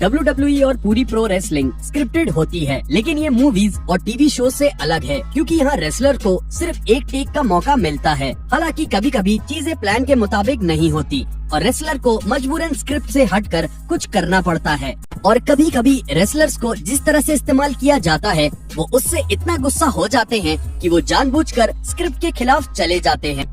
WWE और पूरी pro wrestling scripted होती है, लेकिन ये मूवीज और टीवी शो से अलग है क्योंकि यहाँ रेसलर को सिर्फ एक टेक का मौका मिलता है। हालांकि कभी कभी चीजें प्लान के मुताबिक नहीं होती और रेसलर को मजबूरन स्क्रिप्ट से हटकर कुछ करना पड़ता है। और कभी कभी रेसलर्स को जिस तरह से इस्तेमाल किया जाता है वो उससे इतना गुस्सा हो जाते हैं कि वो जानबूझकर स्क्रिप्ट के खिलाफ चले जाते हैं।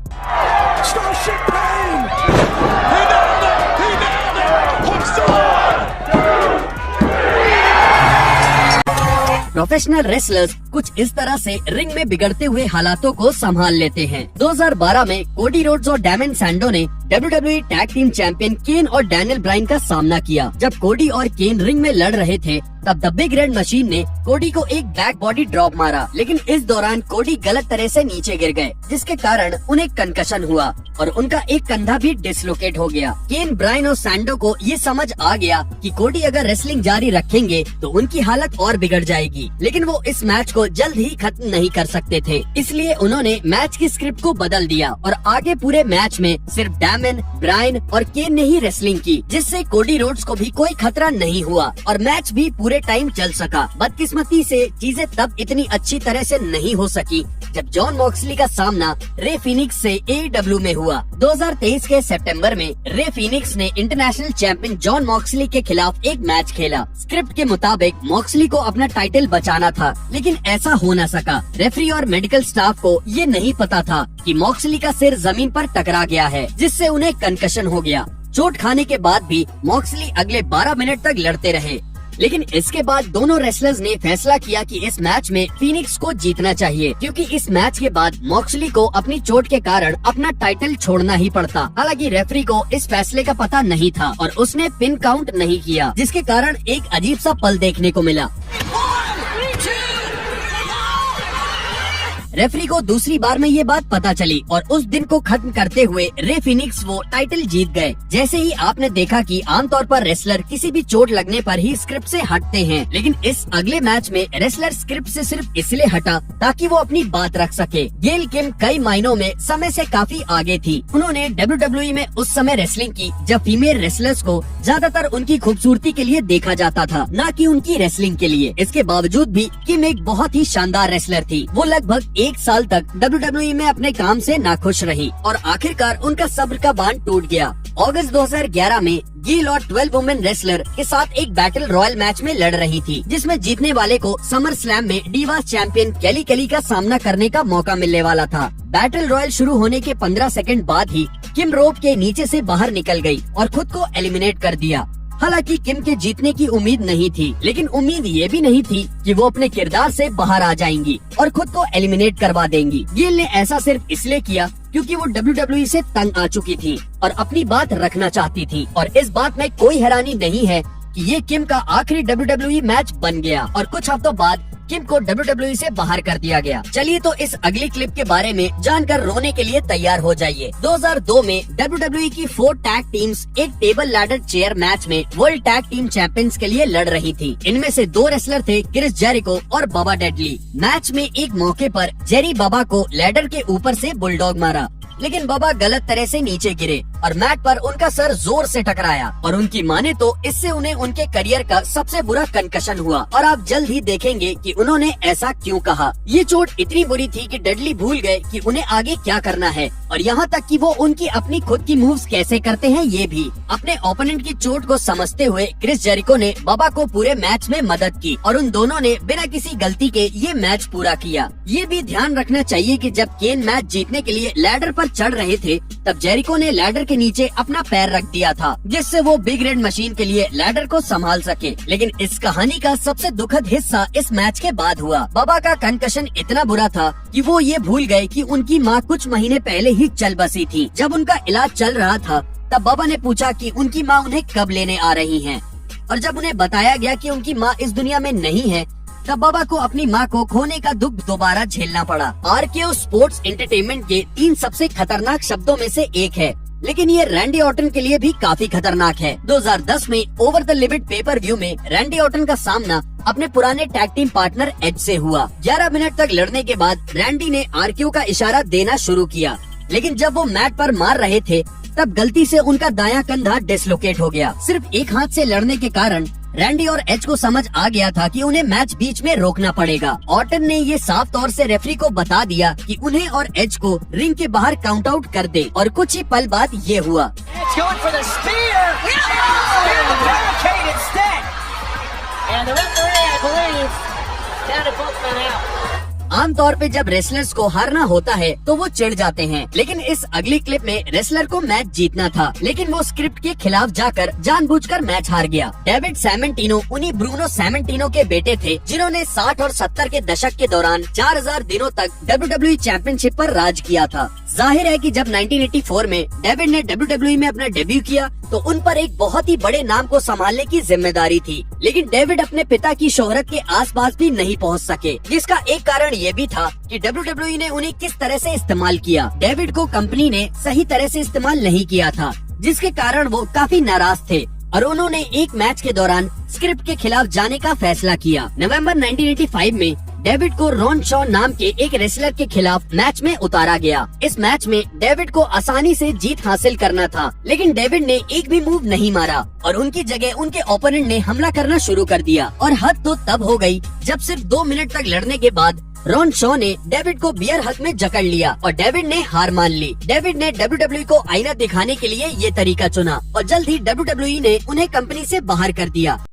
प्रोफेशनल रेसलर्स कुछ इस तरह से रिंग में बिगड़ते हुए हालातों को संभाल लेते हैं। 2012 में कोडी रोड्स और डैमन सैंडो ने WWE टैग टीम चैंपियन केन और डैनियल ब्रायन का सामना किया। जब कोडी और केन रिंग में लड़ रहे थे तब द बिग रेड मशीन ने कोडी को एक बैक बॉडी ड्रॉप मारा, लेकिन इस दौरान कोडी गलत तरह से नीचे गिर गए, जिसके कारण उन्हें कंकशन हुआ और उनका एक कंधा भी डिसलोकेट हो गया। केन, ब्रायन और सैंडो को ये समझ आ गया कि कोडी अगर रेसलिंग जारी रखेंगे तो उनकी हालत और बिगड़ जाएगी, लेकिन वो इस मैच को जल्द ही खत्म नहीं कर सकते थे। इसलिए उन्होंने मैच की स्क्रिप्ट को बदल दिया और आगे पूरे मैच में सिर्फ डैमन, ब्रायन और केन ने ही रेसलिंग की, जिससे कोडी रोड्स को भी कोई खतरा नहीं हुआ और मैच भी पूरे टाइम चल सका। बदकिस्मती से चीजें तब इतनी अच्छी तरह से नहीं हो सकी जब जॉन मॉक्सली का सामना रे फिनिक्स से AEW में हुआ। 2023 के सितंबर में रे फिनिक्स ने इंटरनेशनल चैंपियन जॉन मॉक्सली के खिलाफ एक मैच खेला। स्क्रिप्ट के मुताबिक मॉक्सली को अपना टाइटल बचाना था, लेकिन ऐसा हो न सका। रेफरी और मेडिकल स्टाफ को ये नहीं पता था कि मॉक्सली का सिर जमीन पर टकरा गया है, जिससे उन्हें कंकशन हो गया। चोट खाने के बाद भी मॉक्सली अगले 12 मिनट तक लड़ते रहे, लेकिन इसके बाद दोनों रेसलर्स ने फैसला किया कि इस मैच में फिनिक्स को जीतना चाहिए, क्योंकि इस मैच के बाद मॉक्सली को अपनी चोट के कारण अपना टाइटल छोड़ना ही पड़ता। हालांकि रेफरी को इस फैसले का पता नहीं था और उसने पिन काउंट नहीं किया, जिसके कारण एक अजीब सा पल देखने को मिला। रेफरी को दूसरी बार में ये बात पता चली और उस दिन को खत्म करते हुए रे फिनिक्स वो टाइटल जीत गए। जैसे ही आपने देखा कि आमतौर पर रेसलर किसी भी चोट लगने पर ही स्क्रिप्ट से हटते हैं, लेकिन इस अगले मैच में रेसलर स्क्रिप्ट से सिर्फ इसलिए हटा ताकि वो अपनी बात रख सके। गेल किम कई मायनों में समय से काफी आगे थी। उन्होंने WWE में उस समय रेसलिंग की जब फीमेल रेसलर्स को ज्यादातर उनकी खूबसूरती के लिए देखा जाता था, न कि उनकी रेसलिंग के लिए। इसके बावजूद भी किम एक बहुत ही शानदार रेसलर थी। वो लगभग 1 साल तक WWE में अपने काम से नाखुश रही और आखिरकार उनका सब्र का बांध टूट गया। अगस्त 2011 में गेल और 12 वुमेन रेसलर के साथ एक बैटल रॉयल मैच में लड़ रही थी, जिसमें जीतने वाले को समर स्लैम में डीवास चैंपियन केली केली का सामना करने का मौका मिलने वाला था। बैटल रॉयल शुरू होने के 15 सेकंड बाद ही किम रोप के नीचे से बाहर निकल गई और खुद को एलिमिनेट कर दिया। हालांकि किम के जीतने की उम्मीद नहीं थी, लेकिन उम्मीद ये भी नहीं थी कि वो अपने किरदार से बाहर आ जाएंगी और खुद को एलिमिनेट करवा देंगी। गेल ने ऐसा सिर्फ इसलिए किया क्योंकि वो WWE से तंग आ चुकी थी और अपनी बात रखना चाहती थी, और इस बात में कोई हैरानी नहीं है कि ये किम का आखिरी WWE मैच बन गया और कुछ हफ्तों बाद किम को WWE से बाहर कर दिया गया। चलिए तो इस अगली क्लिप के बारे में जानकर रोने के लिए तैयार हो जाइए। 2002 में WWE की 4 टैग टीम्स एक टेबल लैडर चेयर मैच में वर्ल्ड टैग टीम चैंपियंस के लिए लड़ रही थी। इनमें से 2 रेसलर थे, क्रिस जेरिको और बाबा डेडली। मैच में एक मौके पर जेरी बाबा को लैडर के ऊपर से बुलडॉग मारा, लेकिन बाबा गलत तरह से नीचे गिरे और मैट पर उनका सर जोर से टकराया और उनकी माने तो इससे उन्हें उनके करियर का सबसे बुरा कंकशन हुआ और आप जल्द ही देखेंगे कि उन्होंने ऐसा क्यों कहा। ये चोट इतनी बुरी थी कि डेडली भूल गए कि उन्हें आगे क्या करना है और यहाँ तक कि वो उनकी अपनी खुद की मूव्स कैसे करते हैं ये भी। अपने ओपोनेंट की चोट को समझते हुए क्रिस जेरिको ने बाबा को पूरे मैच में मदद की और उन दोनों ने बिना किसी गलती के ये मैच पूरा किया। ये भी ध्यान रखना चाहिए कि जब केन मैच जीतने के लिए लैडर पर चढ़ रहे थे तब जेरिको ने लैडर के नीचे अपना पैर रख दिया था, जिससे वो बिग रेड मशीन के लिए लैडर को संभाल सके। लेकिन इस कहानी का सबसे दुखद हिस्सा इस मैच के बाद हुआ। बाबा का कंकशन इतना बुरा था कि वो ये भूल गए कि उनकी माँ कुछ महीने पहले ही चल बसी थी। जब उनका इलाज चल रहा था तब बाबा ने पूछा कि उनकी माँ उन्हें कब लेने आ रही हैं, और जब उन्हें बताया गया कि उनकी माँ इस दुनिया में नहीं है तब बाबा को अपनी माँ को खोने का दुख दोबारा झेलना पड़ा। RKO स्पोर्ट्स एंटरटेनमेंट के 3 सबसे खतरनाक शब्दों में से एक है, लेकिन ये रैंडी ऑर्टन के लिए भी काफी खतरनाक है। 2010 में over the limit pay per view में रैंडी ऑर्टन का सामना अपने पुराने टैग टीम पार्टनर एज से हुआ। 11 मिनट तक लड़ने के बाद रैंडी ने RKO का इशारा देना शुरू किया, लेकिन जब वो मैट पर मार रहे थे तब गलती से उनका दायां कंधा डिसलोकेट हो गया। सिर्फ एक हाथ से लड़ने के कारण रैंडी और एज को समझ आ गया था कि उन्हें मैच बीच में रोकना पड़ेगा। ऑर्टन ने ये साफ तौर से रेफरी को बता दिया कि उन्हें और एज को रिंग के बाहर काउंट आउट कर दे और कुछ ही पल बाद ये हुआ। आमतौर पे जब रेसलर्स को हारना होता है तो वो चिढ़ जाते हैं, लेकिन इस अगली क्लिप में रेसलर को मैच जीतना था, लेकिन वो स्क्रिप्ट के खिलाफ जाकर जानबूझकर मैच हार गया। डेविड सैमेंटिनो उन्हीं ब्रूनो सैमेंटिनो के बेटे थे जिन्होंने 60 और 70 के दशक के दौरान 4000 दिनों तक WWE चैंपियनशिप पर राज किया था। जाहिर है कि जब 1984 में डेविड ने WWE में अपना डेब्यू किया तो उन पर एक बहुत ही बड़े नाम को संभालने की जिम्मेदारी थी, लेकिन डेविड अपने पिता की शोहरत के आसपास भी नहीं पहुंच सके, जिसका एक कारण ये भी था कि WWE ने उन्हें किस तरह से इस्तेमाल किया। डेविड को कंपनी ने सही तरह से इस्तेमाल नहीं किया था, जिसके कारण वो काफी नाराज थे और उन्होंने एक मैच के दौरान स्क्रिप्ट के खिलाफ जाने का फैसला किया। नवंबर 1985 में डेविड को रॉन शॉ नाम के एक रेसलर के खिलाफ मैच में उतारा गया। इस मैच में डेविड को आसानी से जीत हासिल करना था, लेकिन डेविड ने एक भी मूव नहीं मारा और उनकी जगह उनके ओपोनेंट ने हमला करना शुरू कर दिया। और हद तो तब हो गई जब सिर्फ 2 मिनट तक लड़ने के बाद रॉन शॉ ने डेविड को बियर हक में जकड़ लिया और डेविड ने हार मान ली। डेविड ने WWE को आईना दिखाने के लिए ये तरीका चुना और जल्द ही WWE ने उन्हें कंपनी से बाहर कर दिया।